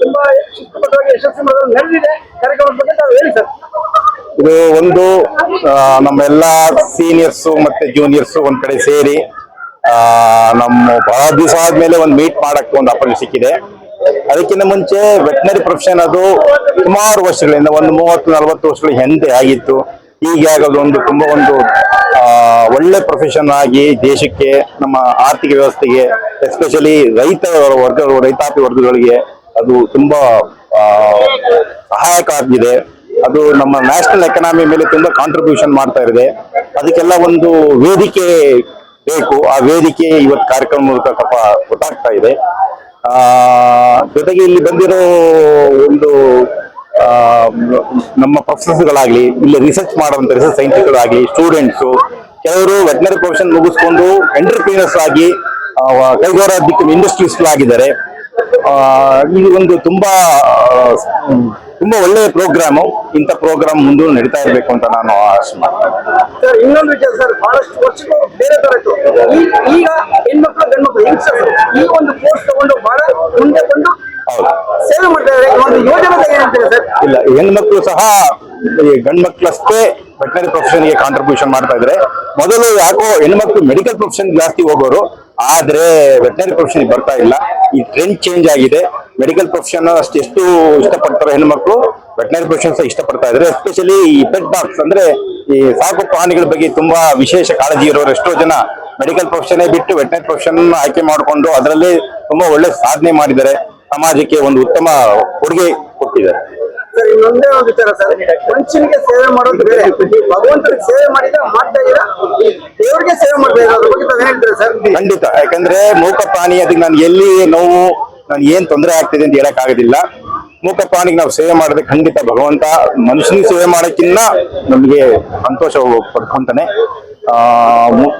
ತುಂಬಾ ಶಿಸ್ತುಬದ್ಧವಾಗಿ ಯಶಸ್ವಿ ಮಾಡೋದು ನಡೆದಿದೆ. ಕಾರ್ಯಕ್ರಮದ ಬಗ್ಗೆ ತಾವು ಹೇಳಿ ಸರ್. ಇದು ಒಂದು ನಮ್ಮೆಲ್ಲ ಸೀನಿಯರ್ಸು ಮತ್ತೆ ಜೂನಿಯರ್ಸು ಒಂದ್ ಕಡೆ ಸೇರಿ ನಮ್ಮ ಬಹಳ ದಿವಸ ಆದ್ಮೇಲೆ ಒಂದು ಮೀಟ್ ಮಾಡಕ್ಕೆ ಒಂದು ಅಪರ್ಚುನಿಟಿ ಸಿಕ್ಕಿದೆ. ಅದಕ್ಕಿಂತ ಮುಂಚೆ ವೆಟನರಿ ಪ್ರೊಫೆಷನ್ ಅದು ಸುಮಾರು ವರ್ಷಗಳಿಂದ ಒಂದು 30-40 ವರ್ಷಗಳ ಹಿಂದೆ ಆಗಿತ್ತು. ಈಗ ಆಗೋದೊಂದು ತುಂಬಾ ಒಂದು ಒಳ್ಳೆ ಪ್ರೊಫೆಷನ್ ಆಗಿ ದೇಶಕ್ಕೆ, ನಮ್ಮ ಆರ್ಥಿಕ ವ್ಯವಸ್ಥೆಗೆ, ಎಸ್ಪೆಷಲಿ ರೈತಾಪಿ ವರ್ಗಗಳಿಗೆ ಅದು ತುಂಬಾ ಸಹಾಯಕ ಆಗಿದೆ. ಅದು ನಮ್ಮ ನ್ಯಾಷನಲ್ ಎಕನಾಮಿ ಮೇಲೆ ತುಂಬಾ ಕಾಂಟ್ರಿಬ್ಯೂಷನ್ ಮಾಡ್ತಾ ಇದೆ. ಅದಕ್ಕೆಲ್ಲ ಒಂದು ವೇದಿಕೆ ಬೇಕು. ಆ ವೇದಿಕೆ ಇವತ್ತು ಕಾರ್ಯಕ್ರಮ ಮೂಲಕ ಸ್ವಲ್ಪ ಗೊತ್ತಾಗ್ತಾ ಇದೆ. ಜೊತೆಗೆ ಇಲ್ಲಿ ಬಂದಿರೋ ಒಂದು ನಮ್ಮ ಪ್ರೊಫೆಸರ್ಗಳಾಗ್ಲಿ, ಇಲ್ಲಿ ರಿಸರ್ಚ್ ಮಾಡುವಂತ ರಿಸರ್ಚ್ ಸೈಂಟಿಸ್ಟ್ಗಳಾಗ್ಲಿ, ಸ್ಟೂಡೆಂಟ್ಸು, ಕೆಲವರು ವೆಟನರಿ ಪ್ರೊಫೆಷನ್ ಮುಗಿಸ್ಕೊಂಡು ಎಂಟರ್ಪ್ರೀನರ್ಸ್ ಆಗಿ ಕೈಗಾರಿಕಾ ಇಂಡಸ್ಟ್ರೀಸ್ಗಳಾಗಿದ್ದಾರೆ. ಇದು ಒಂದು ತುಂಬಾ ಒಳ್ಳೆಯ ಪ್ರೋಗ್ರಾಮು. ಇಂಥ ಪ್ರೋಗ್ರಾಮ್ ಮುಂದೆ ನಡೀತಾ ಇರಬೇಕು ಅಂತ ನಾನು ಆಶೆ ಮಾಡ್ತೇನೆ. ಇನ್ನೊಂದು ವಿಚಾರ ಸರ್, ಬಹಳಷ್ಟು ವರ್ಷಕ್ಕೂ ಬೇರೆ ತರ ಇತ್ತು. ಈಗ ಹೆಣ್ಮಕ್ಳು ಗಂಡ್ಮಕ್ಳು ಯಂಗ್ಸ್ಟರ್ಸ್ ಈ ಒಂದು ಕೋರ್ಸ್ ತಗೊಂಡು ಬಹಳ ಮುಂದೆ ಬಂದು ಸೇವೆ ಮಾಡ್ತಾ ಇದ್ದಾರೆ. ಒಂದು ಯೋಜನೆ ಏನಂತಾರೆ ಸರ್? ಇಲ್ಲ, ಹೆಣ್ಮಕ್ಳು ಸಹ ಗಂಡ್ಮಕ್ಳಷ್ಟೇ ವೆಟನರಿ ಪ್ರೊಫೆಷನ್ಗೆ ಕಾಂಟ್ರಿಬ್ಯೂಷನ್ ಮಾಡ್ತಾ ಇದ್ರೆ. ಮೊದಲು ಯಾಕೋ ಹೆಣ್ಮಕ್ಳು ಮೆಡಿಕಲ್ ಪ್ರೊಫೆಷನ್ ಜಾಸ್ತಿ ಹೋಗೋರು, ಆದ್ರೆ ವೆಟನರಿ ಪ್ರೊಫೆಷನ್ ಬರ್ತಾ ಇಲ್ಲ. ಈ ಟ್ರೆಂಡ್ ಚೇಂಜ್ ಆಗಿದೆ. ಮೆಡಿಕಲ್ ಪ್ರೊಫೆಷನ್ ಎಷ್ಟು ಇಷ್ಟಪಡ್ತಾರೋ ಹೆಣ್ಮಕ್ಳು, ವೆಟನರಿ ಪ್ರೊಫೆಷನ್ ಸಹ ಇಷ್ಟಪಡ್ತಾ ಇದ್ರೆ. ಎಸ್ಪೆಷಲಿ ಈ ಪೆಟ್ ಡಾಗ್ಸ್ ಅಂದ್ರೆ ಈ ಸಾಕು ಪ್ರಾಣಿಗಳ ಬಗ್ಗೆ ತುಂಬಾ ವಿಶೇಷ ಕಾಳಜಿ ಇರೋರು ಎಷ್ಟೋ ಜನ ಮೆಡಿಕಲ್ ಪ್ರೊಫೆಷನ್ ಬಿಟ್ಟು ವೆಟನರಿ ಪ್ರೊಫೆಷನ್ ಆಯ್ಕೆ ಮಾಡಿಕೊಂಡು ಅದರಲ್ಲಿ ತುಂಬಾ ಒಳ್ಳೆ ಸಾಧನೆ ಮಾಡಿದ್ದಾರೆ. ಸಮಾಜಕ್ಕೆ ಒಂದು ಉತ್ತಮ ಕೊಡುಗೆ ಕೊಟ್ಟಿದ್ದಾರೆ. ಸರ್, ಇನ್ನೊಂದೇ ಒಂದು ವಿಚಾರ ಸರ್, ಮನುಷ್ಯನಿಗೆ ಸೇವೆ ಮಾಡೋದು ಬೇರೆ, ಭಗವಂತನಿಗೆ ಸೇವೆ ಮಾಡಿದ ಮಾಡ್ತಾ ಇದ್ದೀರಾ, ದೇವರಿಗೆ ಸೇವೆ ಮಾಡ್ತಾ ಇದ್ದೀರಾ, ಅದ್ರ ಬಗ್ಗೆ ತಾವು ಹೇಳ್ತೀರಾ ಸರ್? ಖಂಡಿತ. ಯಾಕಂದ್ರೆ ಮೂಕ ಪ್ರಾಣಿ ಅದಕ್ಕೆ ನಾನು ಎಲ್ಲಿ ನೋವು, ನಾನು ಏನ್ ತೊಂದರೆ ಆಗ್ತಿದೆ ಅಂತ ಹೇಳಕ್ ಆಗೋದಿಲ್ಲ. ಮೂಕ ಪ್ರಾಣಿಗೆ ನಾವು ಸೇವೆ ಮಾಡಿದ್ರೆ ಖಂಡಿತ ಭಗವಂತ ಮನುಷ್ಯನಿಗೆ ಸೇವೆ ಮಾಡೋಕ್ಕಿಂತ ನಮಗೆ ಸಂತೋಷ ಪಡ್ಕೊಂತಾನೆ.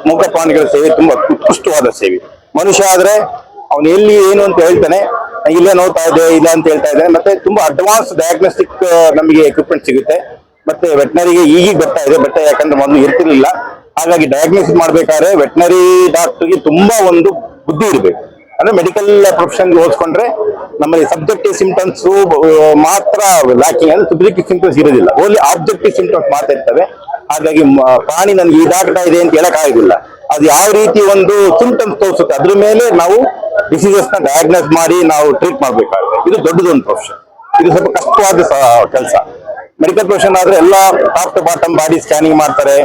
ಮೂಕ ಪ್ರಾಣಿಗಳ ಸೇವೆ ತುಂಬಾ ಉತ್ಕೃಷ್ಟವಾದ ಸೇವೆ. ಮನುಷ್ಯ ಆದ್ರೆ ಅವನು ಎಲ್ಲಿ ಏನು ಅಂತ ಹೇಳ್ತಾನೆ, ಇಲ್ಲೇ ನೋಡ್ತಾ ಇದೆ ಇಲ್ಲ ಅಂತ ಹೇಳ್ತಾ ಇದ್ದಾನೆ. ಮತ್ತೆ ತುಂಬಾ ಅಡ್ವಾನ್ಸ್ ಡಯಾಗ್ನೋಸ್ಟಿಕ್ ನಮಗೆ ಎಕ್ವಿಪ್ಮೆಂಟ್ ಸಿಗುತ್ತೆ. ಮತ್ತೆ ವೆಟನರಿಗೆ ಈಗ ಬರ್ತಾ ಇದೆ, ಬಟ್ ಯಾಕಂದ್ರೆ ಮೊದಲು ಇರ್ತಿರ್ಲಿಲ್ಲ. ಹಾಗಾಗಿ ಡಯಾಗ್ನೋಸಿಸ್ ಮಾಡ್ಬೇಕಾದ್ರೆ ವೆಟನರಿ ಡಾಕ್ಟರ್ಗೆ ತುಂಬಾ ಒಂದು ಬುದ್ಧಿ ಇರಬೇಕು. ಅಂದ್ರೆ ಮೆಡಿಕಲ್ ಪ್ರೊಫೆಷನ್ ಹೋಲಿಸ್ಕೊಂಡ್ರೆ ನಮ್ಮಲ್ಲಿ ಸಬ್ಜೆಕ್ಟಿವ್ ಸಿಂಪ್ಟಮ್ಸ್ ಮಾತ್ರ ಲ್ಯಾಕಿಂಗ್, ಅಂದ್ರೆ ಸಬ್ಜೆಕ್ಟಿವ್ ಸಿಂಪ್ಟಮ್ಸ್ ಇರೋದಿಲ್ಲ, ಓನ್ಲಿ ಆಬ್ಜೆಕ್ಟಿವ್ ಸಿಂಪ್ಟಮ್ಸ್ ಮಾತ್ರ ಇರ್ತವೆ. ಹಾಗಾಗಿ ಪ್ರಾಣಿ ನನ್ಗೆ ಇದಾಗ್ತಾ ಇದೆ ಅಂತ ಹೇಳಕ್ ಆಗೋದಿಲ್ಲ. ಅದು ಯಾವ ರೀತಿ ಒಂದು ಸಿಂಪ್ಟಮ್ಸ್ ತೋರಿಸುತ್ತೆ ಅದ್ರ ಮೇಲೆ ನಾವು ಡಿಸೀಸಸ್ ನ ಡಯಾಗ್ನೋಸ್ ಮಾಡಿ ನಾವು ಟ್ರೀಟ್ ಮಾಡ್ಬೇಕಾಗುತ್ತೆ. ಇದು ದೊಡ್ಡದೊಂದು ಪ್ರೊಫೆಷನ್. ಇದು ಸ್ವಲ್ಪ ಕಷ್ಟವಾದ ಕೆಲಸ. ಮೆಡಿಕಲ್ ಪ್ರೊಫೆಷನ್ ಆದ್ರೆ ಎಲ್ಲ top to bottom body scanning ಮಾಡ್ತಾರೆ,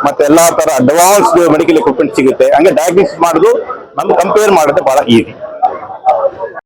ಮತ್ತೆ ಎಲ್ಲಾ ತರ ಅಡ್ವಾನ್ಸ್ ಮೆಡಿಕಲ್ ಎಕ್ವಿಪ್ಮೆಂಟ್ ಸಿಗುತ್ತೆ. ಹಂಗೆ ಡಯಾಗ್ನೋಸಿಸ್ ಮಾಡೋದು ನಮ್ಗೆ ಕಂಪೇರ್ ಮಾಡೋದು ಬಹಳ ಈಸಿ.